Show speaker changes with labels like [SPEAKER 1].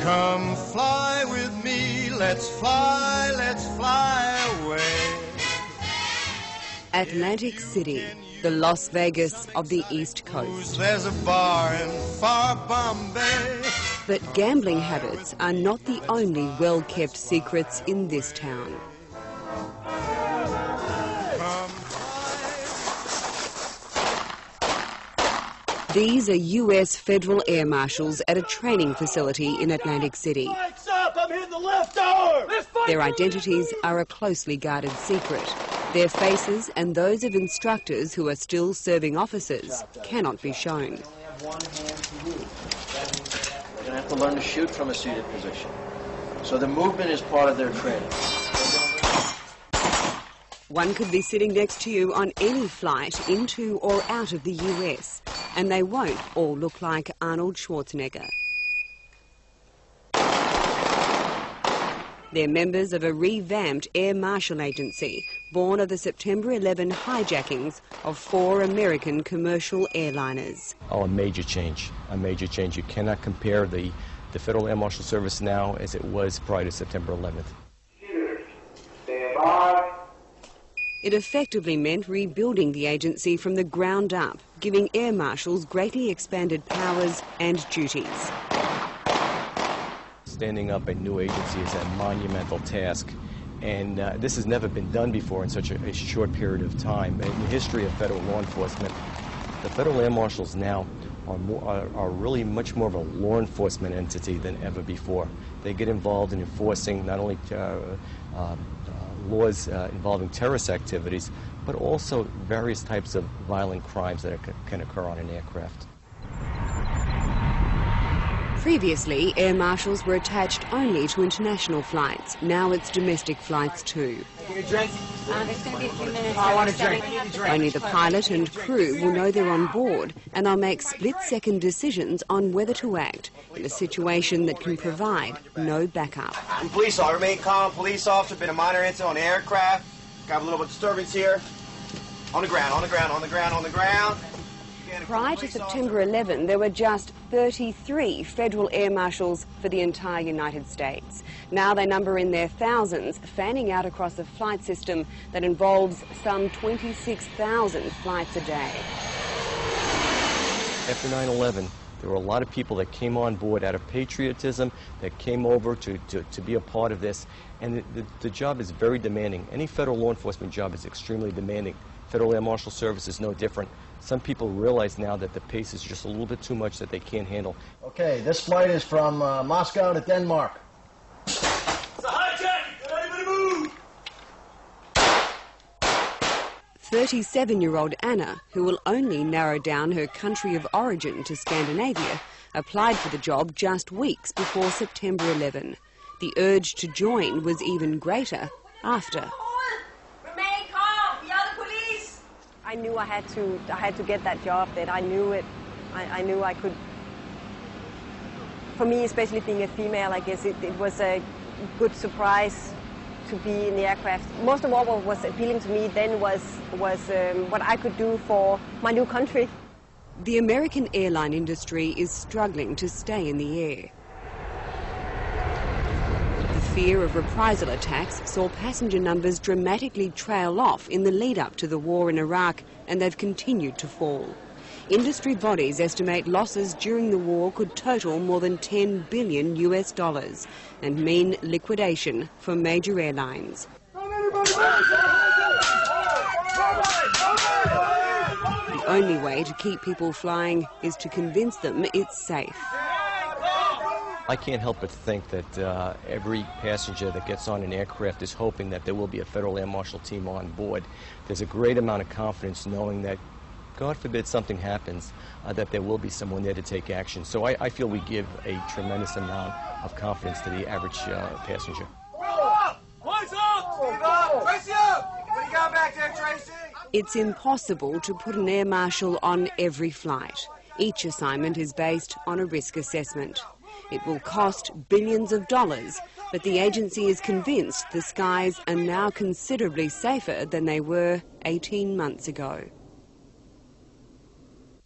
[SPEAKER 1] Come fly with me, let's fly away.
[SPEAKER 2] Atlantic City, the Las Vegas of the East Coast.
[SPEAKER 1] There's a bar in far Bombay.
[SPEAKER 2] But gambling habits are not the only well-kept secrets in this town. These are US federal air marshals at a training facility in Atlantic City. Their identities are a closely guarded secret. Their faces and those of instructors who are still serving officers cannot be shown.
[SPEAKER 3] You're going to have to learn to shoot from a seated position. So the movement is part of their training.
[SPEAKER 2] One could be sitting next to you on any flight into or out of the US, and they won't all look like Arnold Schwarzenegger. They're members of a revamped Air Marshal agency, born of the September 11 hijackings of 4 American commercial airliners.
[SPEAKER 4] Oh, a major change, a major change. You cannot compare the Federal Air Marshal Service now as it was prior to September 11th.
[SPEAKER 1] Stand by.
[SPEAKER 2] It effectively meant rebuilding the agency from the ground up, giving air marshals greatly expanded powers and duties.
[SPEAKER 4] Standing up a new agency is a monumental task, and this has never been done before in such a short period of time. In the history of federal law enforcement, the Federal Air Marshals now are really much more of a law enforcement entity than ever before. They get involved in enforcing not only laws involving terrorist activities, but also various types of violent crimes that can occur on an aircraft.
[SPEAKER 2] Previously, air marshals were attached only to international flights. Now it's domestic flights too.
[SPEAKER 5] It's going to be a few minutes. I want a drink.
[SPEAKER 2] Only the pilot and crew will know they're on board, and they'll make split-second decisions on whether to act in a situation that can provide no backup.
[SPEAKER 6] Police officer, remain calm. Police officer, been a minor incident on the aircraft. Got a little bit of disturbance here. On the ground, on the ground, on the ground, on the ground.
[SPEAKER 2] Prior to September 11, there were just 33 federal air marshals for the entire United States. Now they number in their thousands, fanning out across a flight system that involves some 26,000 flights a day.
[SPEAKER 4] After 9/11, there were a lot of people that came on board out of patriotism, that came over to be a part of this, and the job is very demanding. Any federal law enforcement job is extremely demanding. Federal Air Marshal Service is no different. Some people realize now that the pace is just a little bit too much that they can't handle.
[SPEAKER 3] Okay, this flight is from Moscow to Denmark.
[SPEAKER 6] It's a hijack! Everybody move!
[SPEAKER 2] 37-year-old Anna, who will only narrow down her country of origin to Scandinavia, applied for the job just weeks before September 11. The urge to join was even greater after.
[SPEAKER 7] I knew I had to get that job, that I knew it. I knew I could. For me, especially being a female, I guess it was a good surprise to be in the aircraft. Most of all, what was appealing to me then was what I could do for my new country.
[SPEAKER 2] The American airline industry is struggling to stay in the air. The fear of reprisal attacks saw passenger numbers dramatically trail off in the lead-up to the war in Iraq, and they've continued to fall. Industry bodies estimate losses during the war could total more than $10 billion and mean liquidation for major airlines. The only way to keep people flying is to convince them it's safe.
[SPEAKER 4] I can't help but think that every passenger that gets on an aircraft is hoping that there will be a Federal Air Marshal team on board. There's a great amount of confidence knowing that, God forbid something happens, that there will be someone there to take action. So I feel we give a tremendous amount of confidence to the average passenger.
[SPEAKER 2] It's impossible to put an air marshal on every flight. Each assignment is based on a risk assessment. It will cost billions of dollars, but the agency is convinced the skies are now considerably safer than they were 18 months ago.